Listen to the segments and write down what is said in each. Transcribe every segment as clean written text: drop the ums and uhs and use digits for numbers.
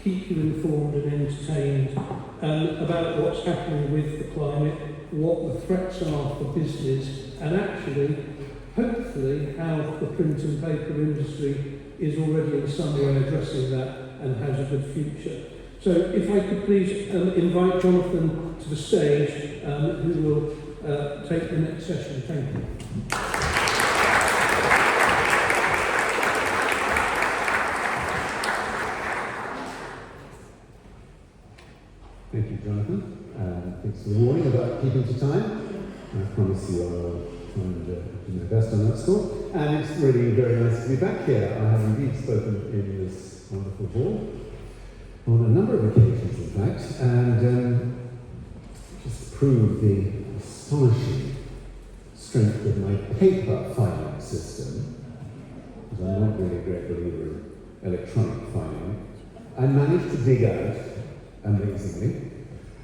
keep you informed and entertained about what's happening with the climate, what the threats are for business, and actually, hopefully, how the print and paper industry is already in some way addressing that and has a good future. So if I could please invite Jonathon to the stage, who will take the next session. Thank you. Thank you, Jonathan. Thanks for the warning about keeping to time. I promise you I'll try and do my best on that score. And it's really very nice to be back here. I have indeed spoken in this wonderful hall on a number of occasions, in fact, and just prove the astonishing strength of my paper filing system, because I'm not really a great believer in electronic filing. I managed to dig out, amazingly,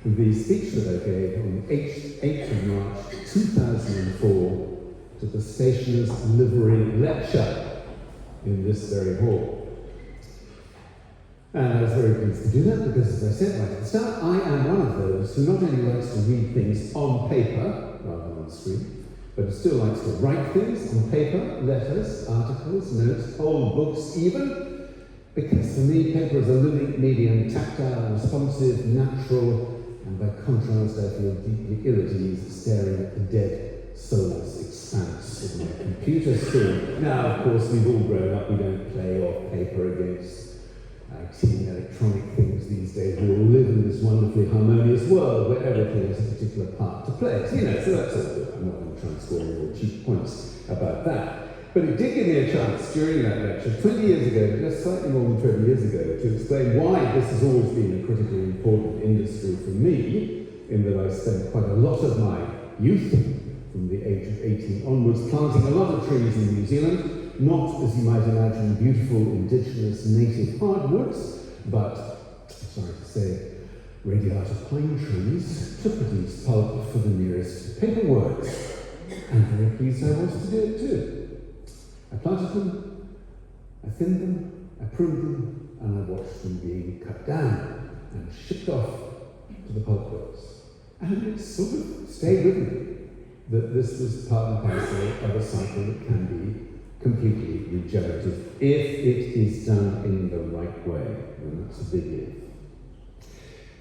the speech that I gave on the 8th of March 2004 to the Stationers' Livery Lecture in this very hall. And I was very pleased to do that because, as I said right at the start, I am one of those who not only likes to read things on paper rather than on screen, but who still likes to write things on paper, letters, articles, notes, whole books even, because for me paper is a living medium, tactile, responsive, natural, and by contrast I feel deeply ill at ease staring at the dead soulless expanse of my computer screen. Now, of course, we've all grown up, we don't play off paper against IT and electronic things these days. We all live in this wonderfully harmonious world where everything has a particular part to play. So, so that's all good. I'm not going to try and score any more cheap points about that. But it did give me a chance during that lecture, 20 years ago, just slightly more than 20 years ago, to explain why this has always been a critically important industry for me, in that I spent quite a lot of my youth, from the age of 18 onwards, planting a lot of trees in New Zealand. Not, as you might imagine, beautiful indigenous native hardwoods, but, sorry to say, radiata pine trees to produce pulp for the nearest paperworks. And very pleased I was to do it too. I planted them, I thinned them, I pruned them, and I watched them being cut down and shipped off to the pulp works. And it sort of stayed with me that this was part and parcel of a cycle that can be completely regenerative if it is done in the right way, and that's a big if.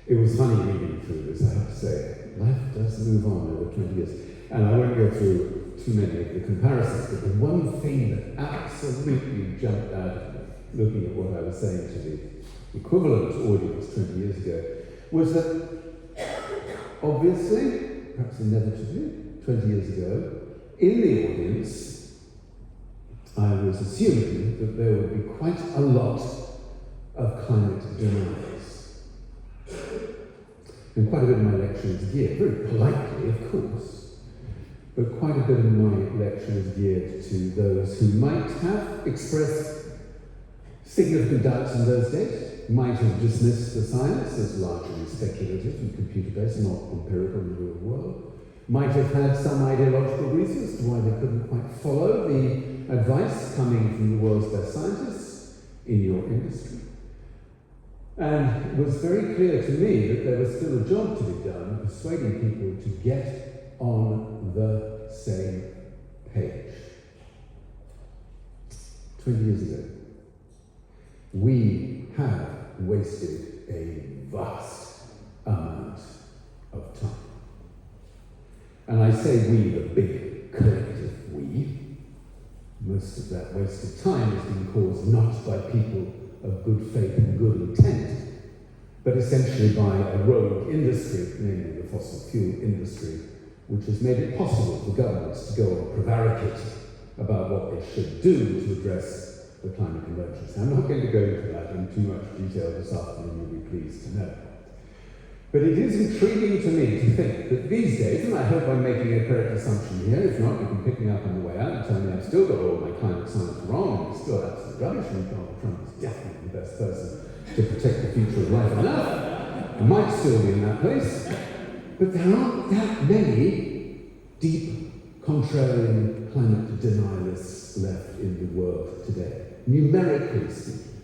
It was funny reading through this, I have to say. Life does move on over 20 years. And I won't go through too many of the comparisons, but the one thing that absolutely jumped out at me, looking at what I was saying to the equivalent audience 20 years ago, was that obviously, perhaps inevitably, 20 years ago, in the audience, I was assuming that there would be quite a lot of climate deniers. And quite a bit of my lecture is geared, very politely of course, but quite a bit of my lecture is geared to those who might have expressed significant doubts in those days, might have dismissed the science as largely speculative and computer-based, not empirical in the real world, might have had some ideological reasons to why they couldn't quite follow the advice coming from the world's best scientists in your industry. And it was very clear to me that there was still a job to be done persuading people to get on the same page. 20 years ago, we have wasted a vast amount of time. And I say we, the big collective we. Most of that wasted time has been caused not by people of good faith and good intent, but essentially by a rogue industry, namely the fossil fuel industry, which has made it possible for governments to go on prevaricate about what they should do to address the climate emergency. I'm not going to go into that in too much detail this afternoon, you'll be pleased to know. But it is intriguing to me to think that these days, and I hope I'm making a correct assumption here, if not, you can pick me up on the way out and tell me I've still got all my climate science wrong and it's still absolute rubbish, and Donald Trump is definitely the best person to protect the future of life on Earth. I might still be in that place, but there aren't that many deep, contrarian climate denialists left in the world today. Numerically speaking,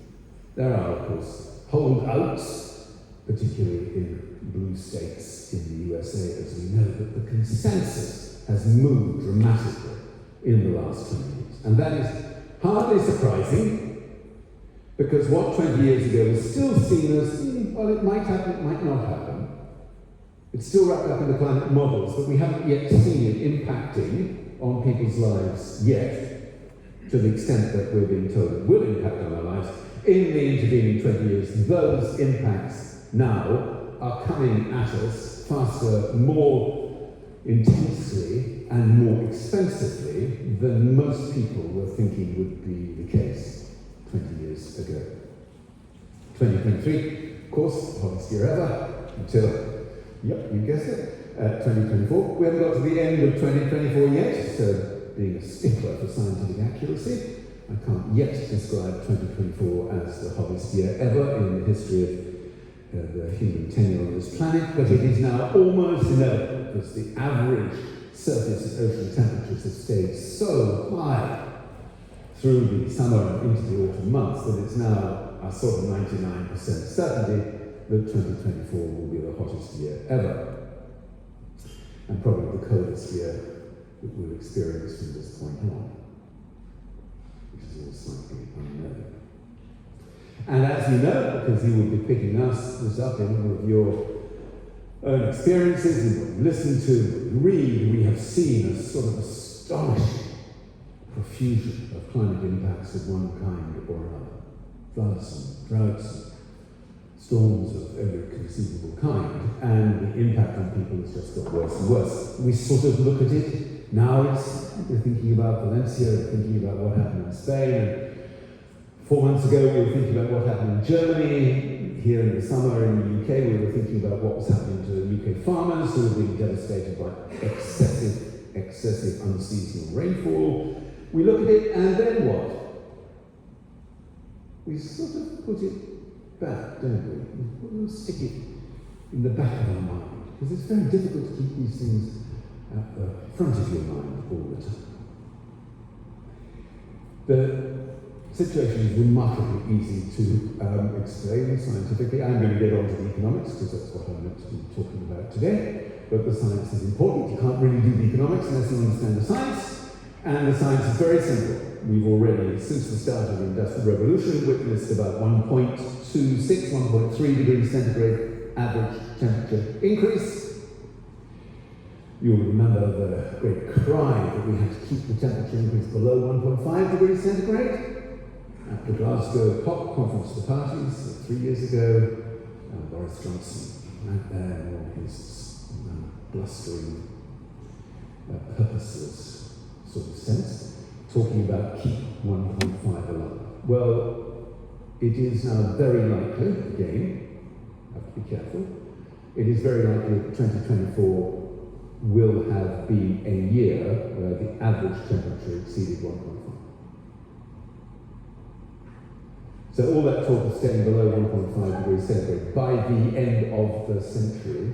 there are, of course, holdouts, particularly in blue states in the USA, as we know, that the consensus has moved dramatically in the last 20 years. And that is hardly surprising, because what 20 years ago was still seen as, well, it might happen, it might not happen. It's still wrapped up in the climate models, but we haven't yet seen it impacting on people's lives yet, to the extent that we're being told it will impact on our lives. In the intervening 20 years, those impacts now are coming at us faster, more intensely, and more expensively than most people were thinking would be the case 20 years ago. 2023, of course, the hottest year ever, until, yep, you guessed it, 2024. We haven't got to the end of 2024 yet, so being a stickler for scientific accuracy, I can't yet describe 2024 as the hottest year ever in the history of the human tenure on this planet, but it is now almost inevitable, because the average surface and ocean temperatures have stayed so high through the summer and into the autumn months that it's now a sort of 99% certainty that 2024 will be the hottest year ever, and probably the coldest year that we'll experience from this point on, which is all slightly unknown. And as you know, because you will be picking this up in all of your own experiences, and what you listen to, what you read, we have seen a sort of astonishing profusion of climate impacts of one kind or another. Floods and droughts and storms of every conceivable kind, and the impact on people has just got worse and worse. We sort of look at it, now we're thinking about Valencia, we're thinking about what happened in Spain, and 4 months ago we were thinking about what happened in Germany. Here in the summer in the UK, we were thinking about what was happening to UK farmers who were being devastated by excessive unseasonal rainfall. We look at it, and then what? We sort of put it back, don't we? We stick it in the back of our mind, because it's very difficult to keep these things at the front of your mind all the time. The situation is remarkably easy to explain scientifically. I'm going to get on to the economics, because that's what I'm meant to be talking about today. But the science is important. You can't really do the economics unless you understand the science. And the science is very simple. We've already, since the start of the Industrial Revolution, witnessed about 1.26, 1.3 degrees centigrade average temperature increase. You'll remember the great cry that we had to keep the temperature increase below 1.5 degrees centigrade. At the Glasgow COP conference of the parties 3 years ago, Boris Johnson right there in all his blustering, purposeless sort of sense, talking about keep 1.5 alive. Well, it is now very likely, again, I have to be careful, it is very likely that 2024 will have been a year where the average temperature exceeded 1.5. So all that talk of staying below 1.5 degrees centigrade by the end of the century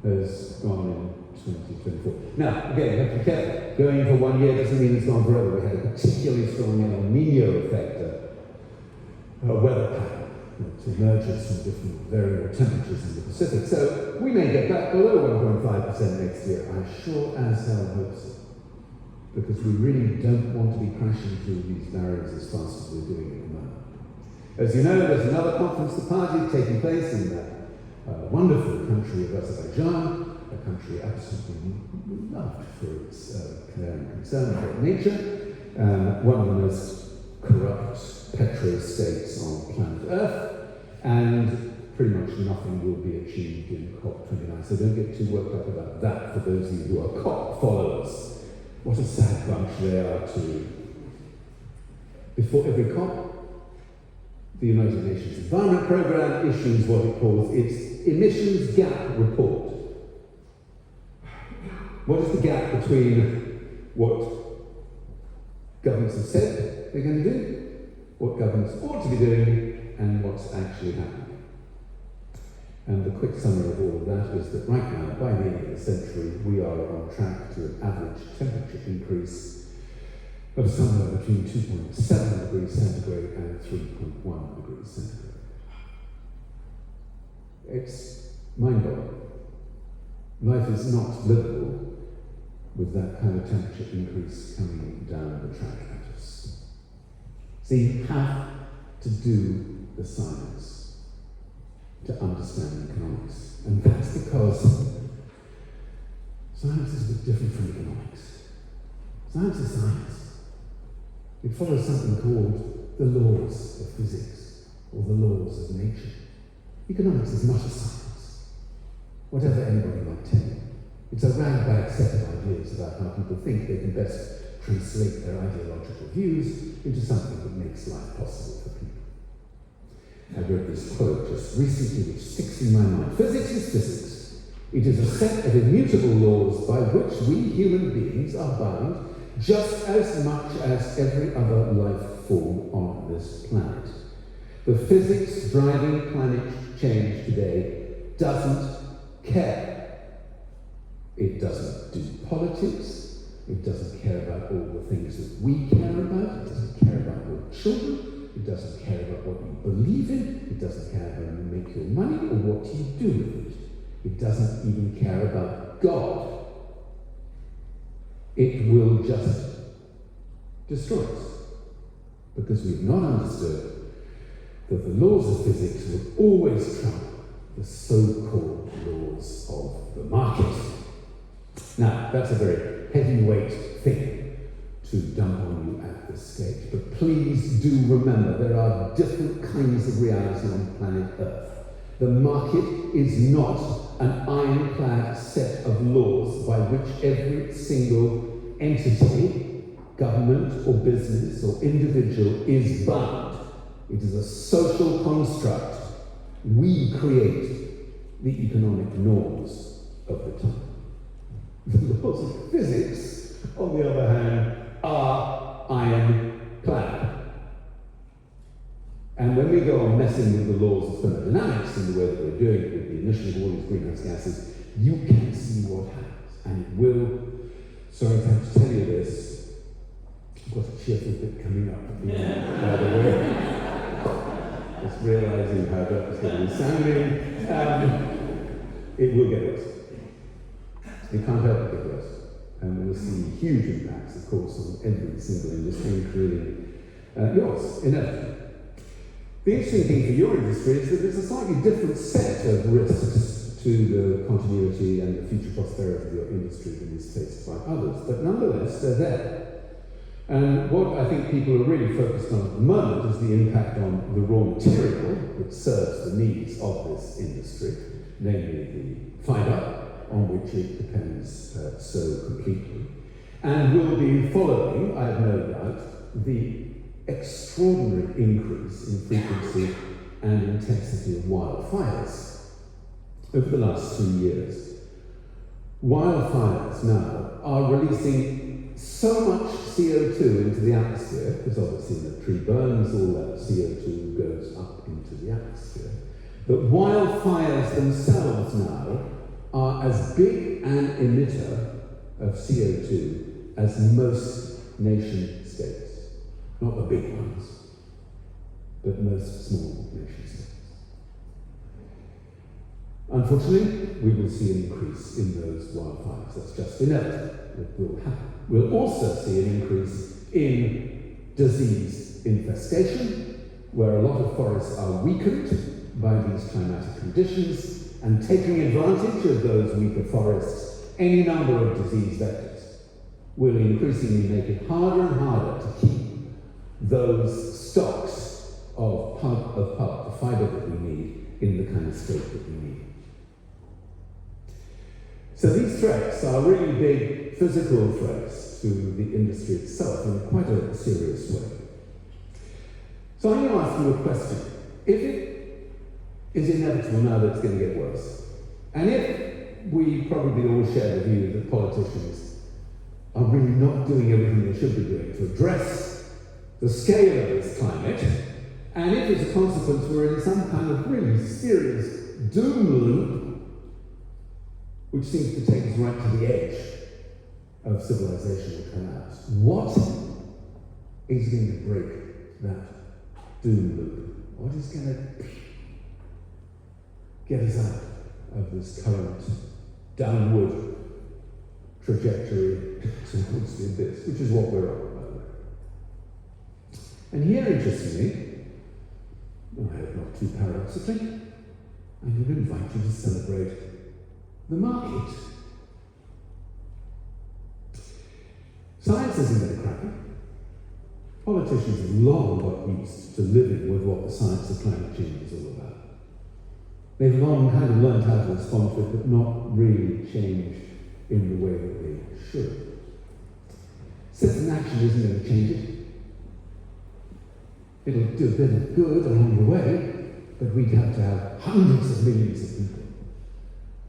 has gone in 2024. Now, again, you have to be careful. Going for 1 year doesn't mean it's gone forever. We had a particularly strong El Nino effect, a weather pattern that emerges from different variable temperatures in the Pacific. So we may get back below 1.5% next year. I sure as hell hope so. Because we really don't want to be crashing through these barriers as fast as we're doing at the moment. As you know, there's another conference, the party, taking place in that wonderful country of Azerbaijan, a country absolutely loved for its care and concern for nature, one of the most corrupt petro-states on planet Earth, and pretty much nothing will be achieved in COP29. So don't get too worked up about that for those of you who are COP followers. What a sad bunch they are to. Before every COP, the United Nations Environment Programme issues what it calls its emissions gap report. What is the gap between what governments have said they're going to do, what governments ought to be doing, and what's actually happening? And the quick summary of all of that is that right now, by the end of the century, we are on track to an average temperature increase of somewhere between 2.7 degrees centigrade and 3.1 degrees centigrade. It's mind-boggling. Life is not livable with that kind of temperature increase coming down the track at us. So you have to do the science to understand economics. And that's because science is a bit different from economics. Science is science. It follows something called the laws of physics or the laws of nature. Economics is not a science, whatever anybody might tell you. It's a rag-bag set of ideas about how people think they can best translate their ideological views into something that makes life possible for people. I read this quote just recently which sticks in my mind. Physics is physics. It is a set of immutable laws by which we human beings are bound just as much as every other life form on this planet. The physics driving climate change today doesn't care. It doesn't do politics. It doesn't care about all the things that we care about. It doesn't care about your children. It doesn't care about what you believe in. It doesn't care how you make your money or what you do with it. It doesn't even care about God. It will just destroy us because we've not understood that the laws of physics will always trump the so-called laws of the market. Now, that's a very heavyweight thing to dump on you at this stage, but please do remember there are different kinds of reality on planet Earth. The market is not an ironclad set of laws by which every single entity, government or business or individual is bound. It is a social construct. We create the economic norms of the time. The laws of physics, on the other hand, are ironclad. And when we go on messing with the laws of thermodynamics in the way that we're doing it with the emission of all these greenhouse gases, you can see what happens. And it will, sorry to have to tell you this, I've got a cheerful bit coming up at the end, by the way. Just realising how that was going to be sounding. It will get worse. It can't help but get worse. And we'll see huge impacts, of course, on every single industry, including yours, inevitably. The interesting thing for your industry is that there's a slightly different set of risks to the continuity and the future prosperity of your industry than is faced by others, but nonetheless, they're there. And what I think people are really focused on at the moment is the impact on the raw material that serves the needs of this industry, namely the fibre, on which it depends so completely. And will be following, I have no doubt, the extraordinary increase in frequency and intensity of wildfires over the last 2 years. Wildfires now are releasing so much CO2 into the atmosphere, because obviously when a tree burns, all that CO2 goes up into the atmosphere, that wildfires themselves now are as big an emitter of CO2 as most nation states. Not the big ones, but most small nation states. Unfortunately, we will see an increase in those wildfires. That's just inevitable. It will happen. We'll also see an increase in disease infestation, where a lot of forests are weakened by these climatic conditions, and taking advantage of those weaker forests, any number of disease vectors will increasingly make it harder and harder to keep those stocks of pulp, the fibre that we need, in the kind of state that we need. So these threats are really big physical threats to the industry itself in quite a serious way. So I'm going to ask you a question. If it is inevitable now that it's going to get worse, and if we probably all share the view that politicians are really not doing everything they should be doing to address the scale of this climate, and if as a consequence we're in some kind of really serious doom loop, which seems to take us right to the edge of civilizational collapse, what is going to break that doom loop? What is going to get us out of this current downward trajectory towards the abyss, which is what we're on, by the way. And here, interestingly, I hope not too paradoxically, I'm going to invite you to celebrate the market. Science isn't going to crack it. Politicians have long got used to living with what the science of climate change is all about. They've long kind of learned how to respond to it, but not really changed in the way that they should. Citizen action isn't going to change it. It'll do a bit of good along the way, but we'd have to have hundreds of millions of people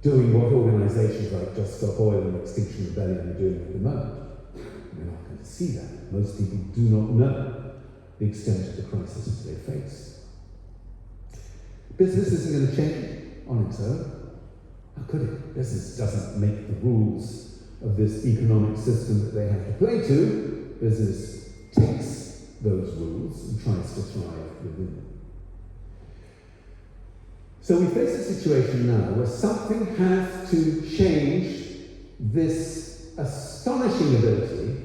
doing what organisations like Just Stop Oil and Extinction Rebellion are doing at the moment. We're not going to see that. Most people do not know the extent of the crisis that they face. Business isn't going to change on its own. How could it? Business doesn't make the rules of this economic system that they have to play to. Business takes those rules and tries to thrive within them. So we face a situation now where something has to change this astonishing ability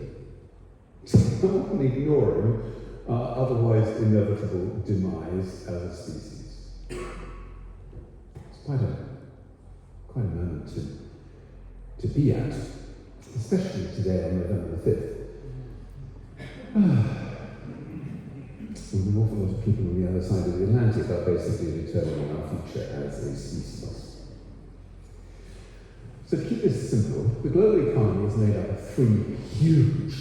to not only ignoring our otherwise inevitable demise as a species. It's quite a moment to be at, especially today on November the 5th. When an awful lot of people on the other side of the Atlantic are basically determining our future as a species. So to keep this simple, the global economy is made up of three huge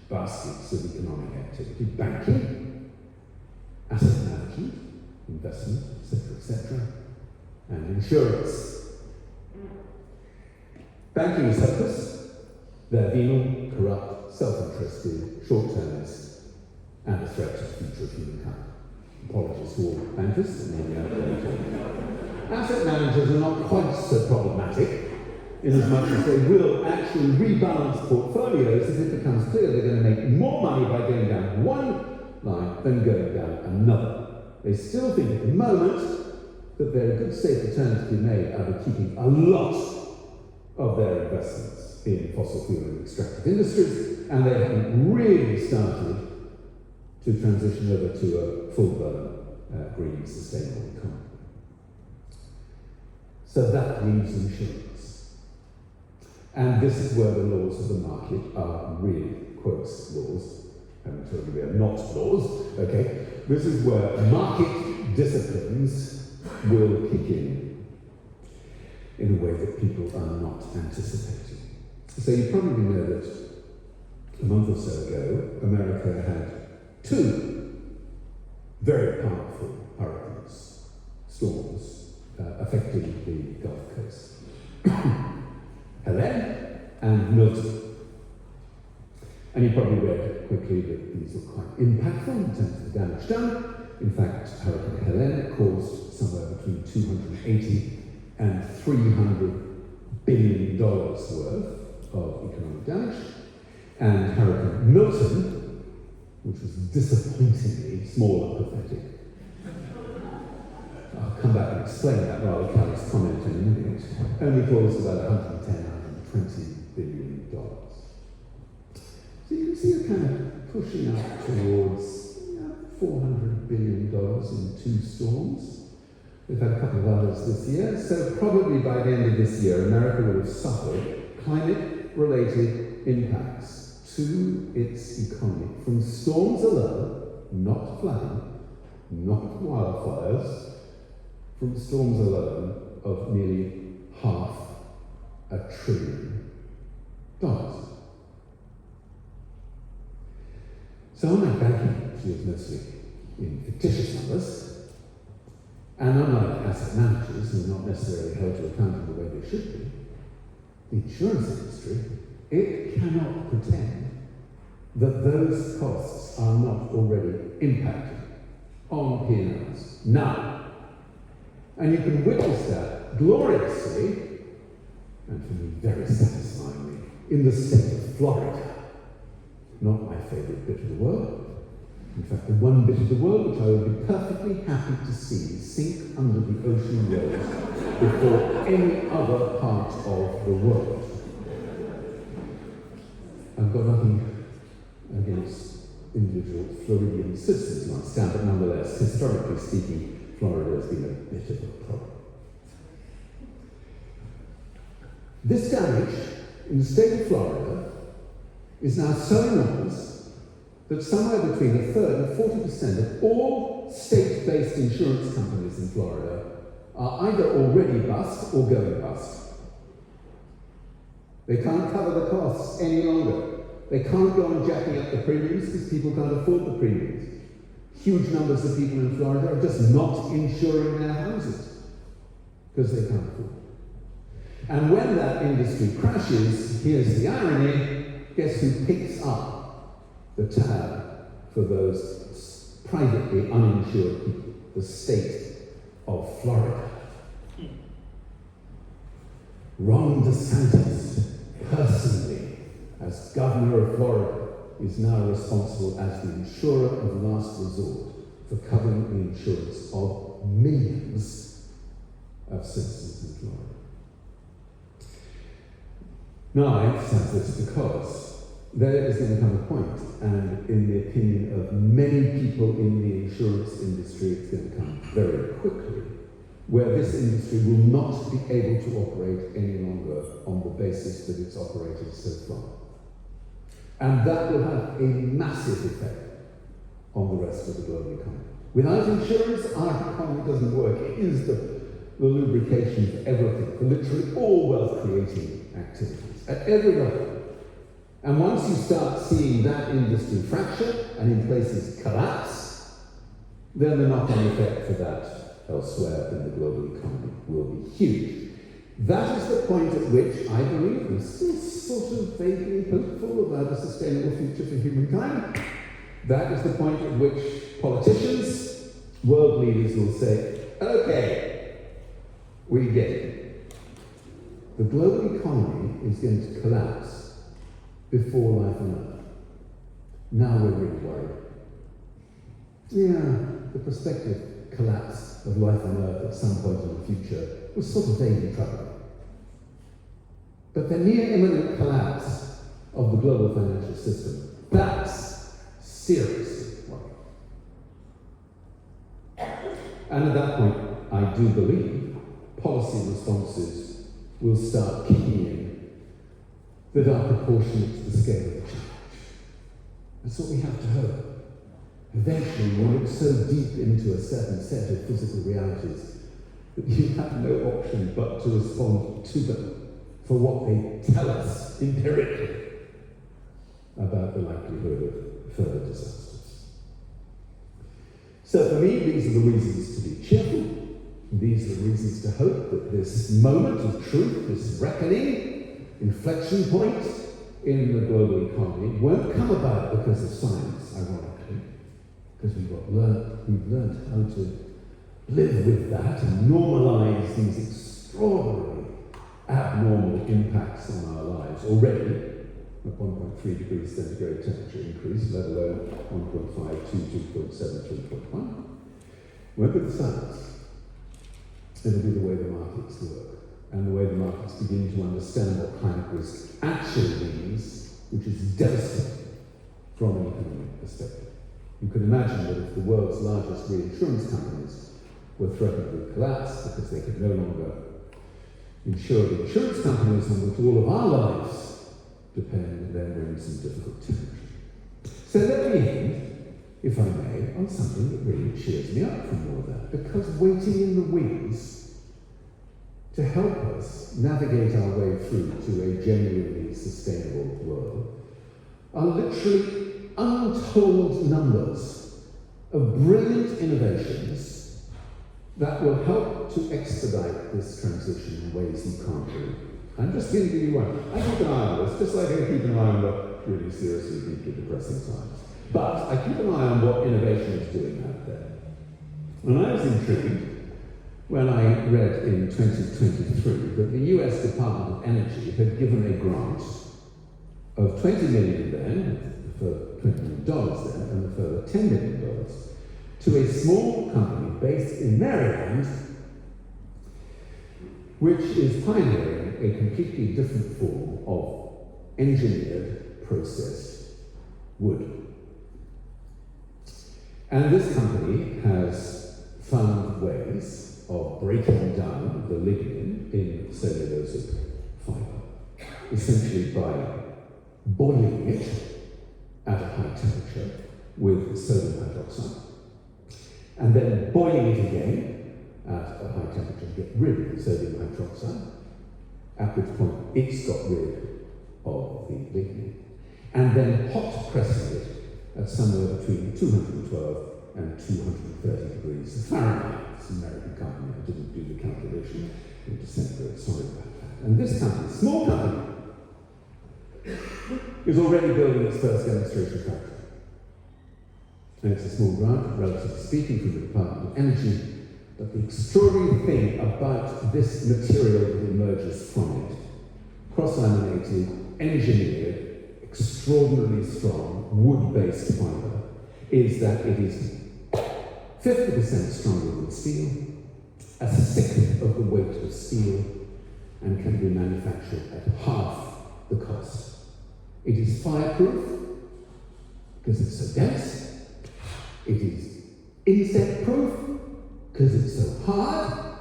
baskets of economic activity: banking, asset management, investment, etc., and insurance. Banking is hopeless. They're venal, corrupt, self-interested, short-termist, and a threat to the future of humankind. Apologies to all bankers, and maybe asset managers are not quite so problematic, in as much as they will actually rebalance portfolios if it becomes clear they're going to make more money by going down one line than going down another. They still think at the moment that there are good safe returns to be made out of keeping a lot of their investments in fossil fuel and extractive industries, and they haven't really started to transition over to a full-blown green, sustainable economy. So that leaves insurance. And this is where the laws of the market are really, quotes, laws. I'm told you they are not laws, okay? This is where market disciplines will kick in a way that people are not anticipating. So you probably know that a month or so ago, America had two very powerful hurricanes, storms, affecting the Gulf Coast. Helene and Milton. And you probably read quickly that these were quite impactful in terms of the damage done. In fact, Hurricane Helene caused somewhere between $280 and $300 billion worth of economic damage. And Hurricane Milton, which was disappointingly small and pathetic. I'll come back and explain that rather callous comment in a minute. Only caused about $110, $120 billion. So you can see it kind of pushing up towards $400 billion in two storms. We've had a couple of others this year, so probably by the end of this year, America will have suffered climate-related impacts to its economy from storms alone, not flooding, not wildfires, from storms alone of nearly $500 billion. So unlike banking, which is mostly in fictitious numbers, and unlike asset managers who are not necessarily held to account in the way they should be, the insurance industry, it cannot pretend that those costs are not already impacted on P&Ls now. And you can witness that gloriously, and for me very satisfyingly, in the state of Florida. Not my favourite bit of the world, In fact, the one bit of the world which I would be perfectly happy to see sink under the ocean waves before any other part of the world. I've got nothing against individual Floridian citizens, I understand, but nonetheless, historically speaking, Florida has been a bit of a problem. This damage in the state of Florida is now so enormous that somewhere between a third and 40% of all state-based insurance companies in Florida are either already bust or going bust. They can't cover the costs any longer. They can't go on jacking up the premiums because people can't afford the premiums. Huge numbers of people in Florida are just not insuring their houses because they can't afford it. And when that industry crashes, here's the irony, guess who picks up the tab for those privately uninsured people? The state of Florida. Ron DeSantis, personally, as governor of Florida, is now responsible as the insurer of last resort for covering the insurance of millions of citizens in Florida. Now, I emphasize this because there is going to come a point, and in the opinion of many people in the insurance industry, it's going to come very quickly, where this industry will not be able to operate any longer on the basis that it's operated so far. And that will have a massive effect on the rest of the global economy. Without insurance, our economy doesn't work. It is the lubrication for everything, for literally all wealth-creating activities, at every level. And once you start seeing that industry fracture, and in places collapse, then the knock-on effect for that elsewhere in the global economy will be huge. That is the point at which I believe I'm still sort of vaguely hopeful about a sustainable future for humankind. That is the point at which politicians, world leaders will say, okay, we get it. The global economy is going to collapse before life on Earth. Now we're really worried. Yeah, the prospective collapse of life on Earth at some point in the future was sort of vaguely troubling. But the near imminent collapse of the global financial system, that's seriously worrying. And at that point, I do believe policy responses will start kicking in that are proportionate to the scale of the challenge. That's what we have to hope. Eventually, we'll look so deep into a certain set of physical realities that you have no option but to respond to them for what they tell us empirically about the likelihood of further disasters. So for me, these are the reasons to be cheerful. These are the reasons to hope that this moment of truth, this reckoning, inflection point in the global economy won't come about because of science, ironically, because we've learned how to live with that and normalize these extraordinary abnormal impacts on our lives already. A 1.3 degrees centigrade temperature increase, let alone 1.5, 2, 2.7, 3.1. Won't be the science. It'll be the way the markets work, and the way the markets begin to understand what climate risk actually means, which is devastating from an economic perspective. You can imagine that if the world's largest reinsurance companies were threatened with collapse because they could no longer insure the insurance companies on which all of our lives depend, then we're in some difficult territory. So let me end, if I may, on something that really cheers me up from all of that, because waiting in the wings to help us navigate our way through to a genuinely sustainable world are literally untold numbers of brilliant innovations that will help to expedite this transition in ways you can't believe. I'm just going to give you one. I keep an eye on this, just like I keep an eye on what really seriously deeply depressing science. But I keep an eye on what innovation is doing out there. And I was intrigued when I read in 2023 that the US Department of Energy had given a grant of $20 million then, further $20 million there, and a further $10 million to a small company based in Maryland, which is pioneering a completely different form of engineered processed wood. And this company has found ways of breaking down the lignin in cellulosic fibre, essentially by boiling it at a high temperature with sodium hydroxide, and then boiling it again at a high temperature to get rid of the sodium hydroxide, at which point it's got rid of the lignin, and then hot pressing it at somewhere between 212 and 230 degrees Fahrenheit. It's an American company, I didn't do the calculation in December, sorry about that. And this company, small company, is already building its first demonstration factory. And it's a small grant, relatively speaking, from the Department of Energy. But the extraordinary thing about this material that emerges from it, cross-laminated, engineered, extraordinarily strong, wood-based fibre, is that it is 50% stronger than steel, a sixth of the weight of steel, and can be manufactured at half the cost. It is fireproof, because it's so dense. It is insect-proof, because it's so hard,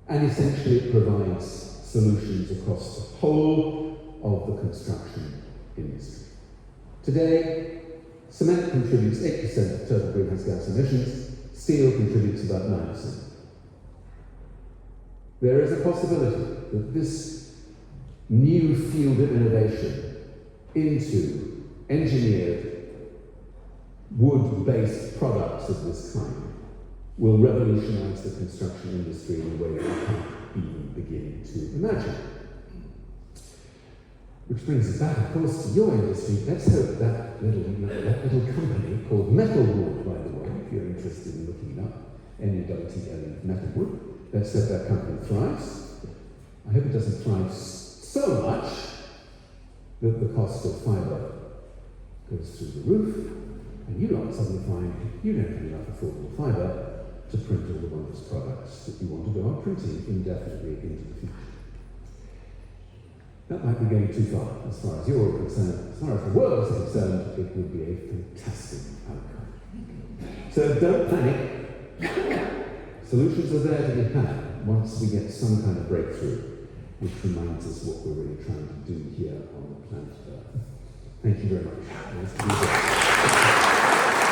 and essentially it provides solutions across the whole of the construction industry. Today, cement contributes 8% of total greenhouse gas emissions, steel contributes about 9%. There is a possibility that this new field of innovation into engineered wood-based products of this kind will revolutionize the construction industry in a way that we can't even begin to imagine. Which brings us back, of course, to your industry. Let's hope that little company called Metalwood, by the way, if you're interested in looking it up, MEWTL, Metalwood, let's hope that company thrives. I hope it doesn't thrive so much that the cost of fibre goes through the roof, and you lot suddenly find you don't have enough affordable fibre to print all the wondrous products that you want to go on printing indefinitely into the future. That might be going too far as you're concerned. As far as the world is concerned, it would be a fantastic outcome. So don't panic. Solutions are there to be had once we get some kind of breakthrough, which reminds us what we're really trying to do here on the planet Earth. Thank you very much. Nice to be here.